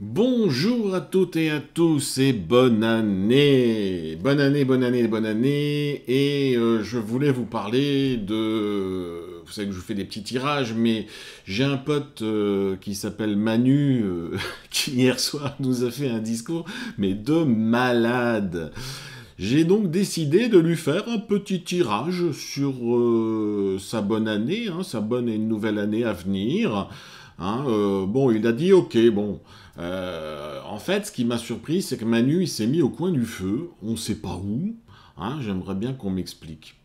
Bonjour à toutes et à tous et bonne année. Bonne année, bonne année, bonne année. Et je voulais vous parler de... Vous savez que je vous fais des petits tirages, mais j'ai un pote qui s'appelle Manu, qui hier soir nous a fait un discours, mais de malade. J'ai donc décidé de lui faire un petit tirage sur sa bonne année, hein, sa bonne et nouvelle année à venir. Hein, bon, il a dit ok, bon. En fait, ce qui m'a surpris, c'est que Manu, il s'est mis au coin du feu. On ne sait pas où. Hein, j'aimerais bien qu'on m'explique.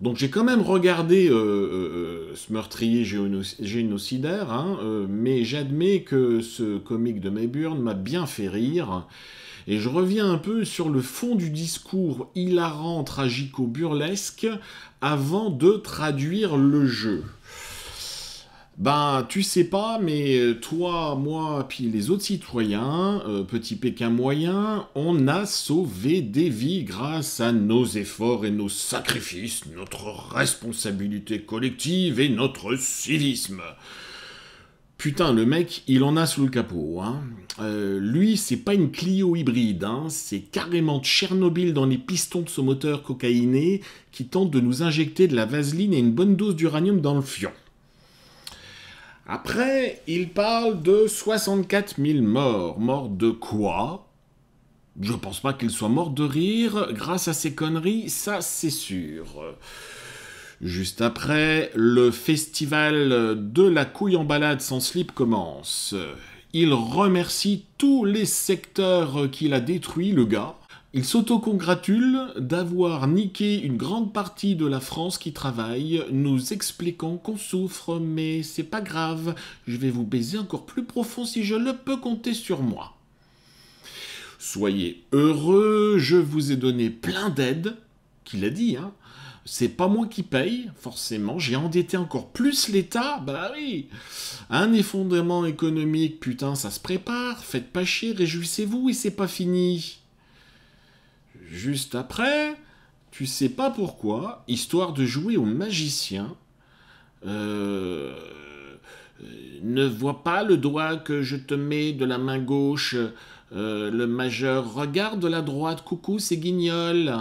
Donc j'ai quand même regardé ce meurtrier génocidaire, hein, mais j'admets que ce comique de Mayburn m'a bien fait rire. Et je reviens un peu sur le fond du discours hilarant, tragico-burlesque, avant de traduire le jeu. Ben, tu sais pas, mais toi, moi, puis les autres citoyens, petit Pékin moyen, on a sauvé des vies grâce à nos efforts et nos sacrifices, notre responsabilité collective et notre civisme. Putain, le mec, il en a sous le capot. Hein. Lui, c'est pas une Clio hybride, hein. C'est carrément Tchernobyl dans les pistons de son moteur cocaïné qui tente de nous injecter de la vaseline et une bonne dose d'uranium dans le fion. Après, il parle de 64 000 morts. Morts de quoi? Je pense pas qu'il soit mort de rire grâce à ces conneries, ça c'est sûr. Juste après, le festival de la couille en balade sans slip commence. Il remercie tous les secteurs qu'il a détruits, le gars. Il s'autocongratule d'avoir niqué une grande partie de la France qui travaille, nous expliquant qu'on souffre, mais c'est pas grave, je vais vous baiser encore plus profond si je le peux, compter sur moi. Soyez heureux, je vous ai donné plein d'aides, qu'il a dit, hein. C'est pas moi qui paye, forcément, j'ai endetté encore plus l'État, bah oui. Un effondrement économique, putain, ça se prépare, faites pas chier, réjouissez-vous et c'est pas fini. Juste après, tu sais pas pourquoi, histoire de jouer au magicien, ne vois pas le doigt que je te mets de la main gauche, le majeur, regarde de la droite, coucou, c'est Guignol.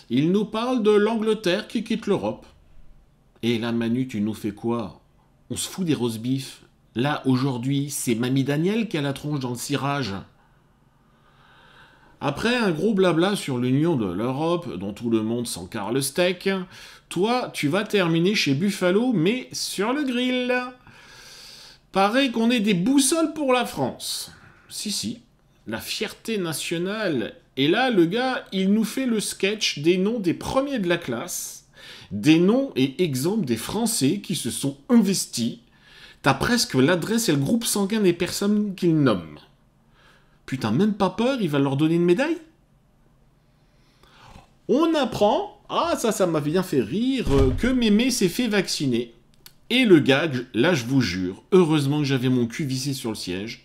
Il nous parle de l'Angleterre qui quitte l'Europe. Et là, Manu, tu nous fais quoi? On se fout des roast beef. Là, aujourd'hui, c'est Mamie Daniel qui a la tronche dans le cirage. Après un gros blabla sur l'union de l'Europe, dont tout le monde s'encarre le steak, toi, tu vas terminer chez Buffalo, mais sur le grill. Paraît qu'on est des boussoles pour la France. Si, la fierté nationale. Et là, le gars, il nous fait le sketch des noms des premiers de la classe, des noms et exemples des Français qui se sont investis. T'as presque l'adresse et le groupe sanguin des personnes qu'il nomme. Putain, même pas peur, il va leur donner une médaille? On apprend, ah ça m'a bien fait rire, que Mémé s'est fait vacciner. Et le gag, là je vous jure, heureusement que j'avais mon cul vissé sur le siège,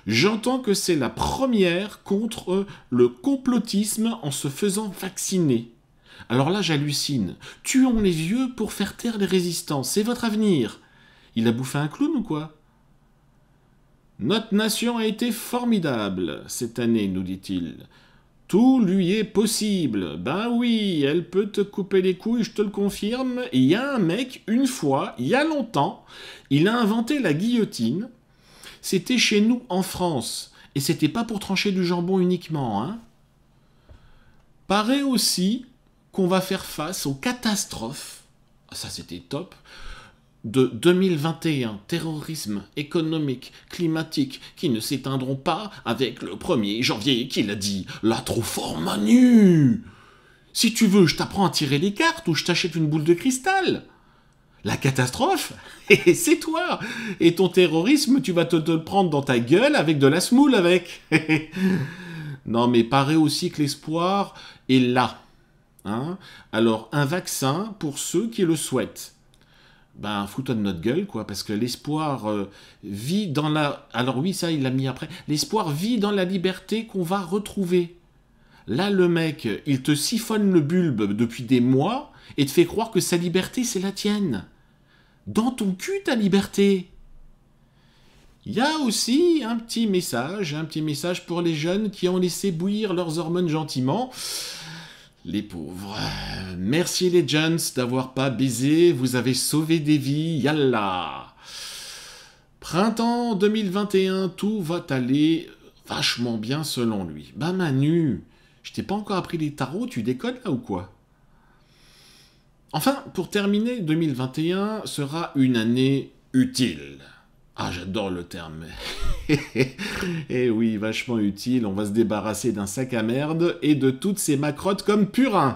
j'entends que c'est la première contre le complotisme en se faisant vacciner. Alors là j'hallucine. Tuons les vieux pour faire taire les résistants, c'est votre avenir. Il a bouffé un clown ou quoi? Notre nation a été formidable cette année, nous dit-il. Tout lui est possible. Ben oui, elle peut te couper les couilles, je te le confirme. Il y a un mec, une fois, il y a longtemps, il a inventé la guillotine. C'était chez nous en France. Et c'était pas pour trancher du jambon uniquement, hein. Paraît aussi qu'on va faire face aux catastrophes. Ça c'était top. De 2021, terrorisme économique, climatique, qui ne s'éteindront pas avec le 1er janvier, qu'il a dit « Là, trop fort, Manu !» Si tu veux, je t'apprends à tirer les cartes ou je t'achète une boule de cristal. La catastrophe, c'est toi. Et ton terrorisme, tu vas te le prendre dans ta gueule avec de la semoule avec. Non, mais paraît aussi que l'espoir est là. Hein. Alors, un vaccin pour ceux qui le souhaitent. Ben, fous-toi de notre gueule, quoi, parce que l'espoir vit dans la... Alors oui, ça, il l'a mis après. L'espoir vit dans la liberté qu'on va retrouver. Là, le mec, il te siphonne le bulbe depuis des mois et te fait croire que sa liberté, c'est la tienne. Dans ton cul, ta liberté. Il y a aussi un petit message pour les jeunes qui ont laissé bouillir leurs hormones gentiment. Les pauvres. Merci les jeunes d'avoir pas baisé, vous avez sauvé des vies, yallah. Printemps 2021, tout va aller vachement bien selon lui. Bah Manu, je t'ai pas encore appris les tarots, tu déconnes là ou quoi? Enfin, pour terminer, 2021 sera une année utile. Ah, j'adore le terme. Eh oui, vachement utile, on va se débarrasser d'un sac à merde et de toutes ces macrottes comme purin.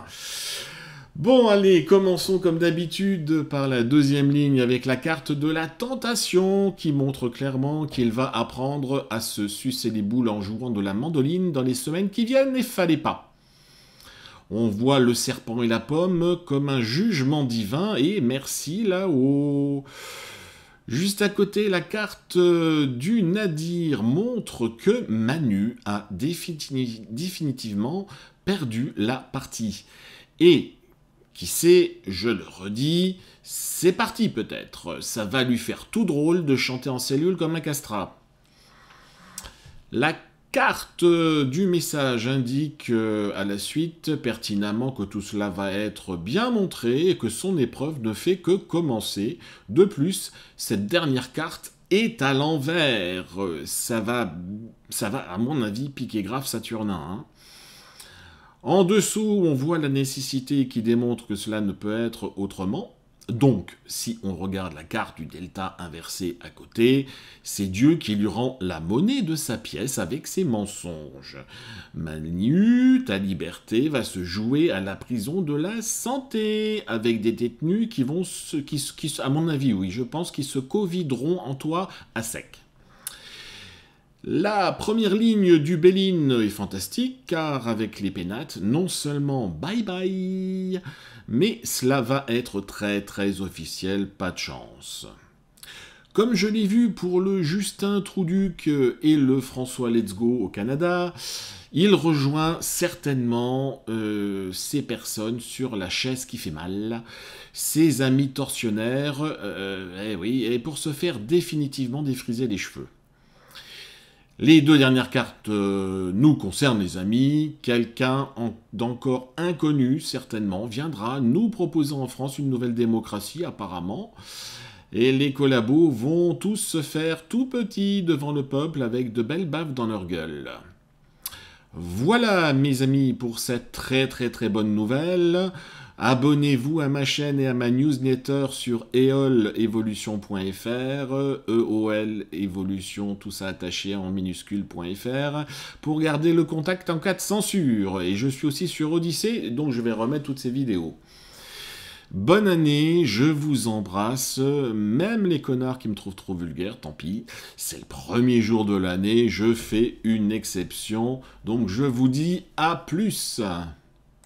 Bon, allez, commençons comme d'habitude par la deuxième ligne avec la carte de la tentation qui montre clairement qu'il va apprendre à se sucer les boules en jouant de la mandoline dans les semaines qui viennent et fallait pas. On voit le serpent et la pomme comme un jugement divin et merci là-haut. Juste à côté, la carte du nadir montre que Manu a définitivement perdu la partie. Et, qui sait, je le redis, c'est parti peut-être. Ça va lui faire tout drôle de chanter en cellule comme un castrat. La carte du message indique à la suite pertinemment que tout cela va être bien montré et que son épreuve ne fait que commencer. De plus, cette dernière carte est à l'envers. Ça va à mon avis piquer grave Saturnin. Hein. En dessous, on voit la nécessité qui démontre que cela ne peut être autrement. Donc, si on regarde la carte du delta inversé à côté, c'est Dieu qui lui rend la monnaie de sa pièce avec ses mensonges. Manu, ta liberté va se jouer à la prison de la santé, avec des détenus qui vont, à mon avis, oui, je pense qu'ils se covideront en toi à sec. La première ligne du Béline est fantastique, car avec les pénates, non seulement bye bye, mais cela va être très très officiel, pas de chance. Comme je l'ai vu pour le Justin Trouduc et le François Let's Go au Canada, il rejoint certainement ces personnes sur la chaise qui fait mal, ses amis tortionnaires, et pour se faire définitivement défriser les cheveux. Les deux dernières cartes nous concernent, les amis. Quelqu'un d'encore inconnu, certainement, viendra nous proposer en France une nouvelle démocratie, apparemment. Et les collabos vont tous se faire tout petits devant le peuple avec de belles baffes dans leur gueule. Voilà, mes amis, pour cette très très très bonne nouvelle. Abonnez-vous à ma chaîne et à ma newsletter sur eolevolution.fr, EOL Evolution, tout ça attaché en minuscule.fr, pour garder le contact en cas de censure. Et je suis aussi sur Odyssée, donc je vais remettre toutes ces vidéos. Bonne année, je vous embrasse, même les connards qui me trouvent trop vulgaire, tant pis. C'est le premier jour de l'année, je fais une exception, donc je vous dis à plus.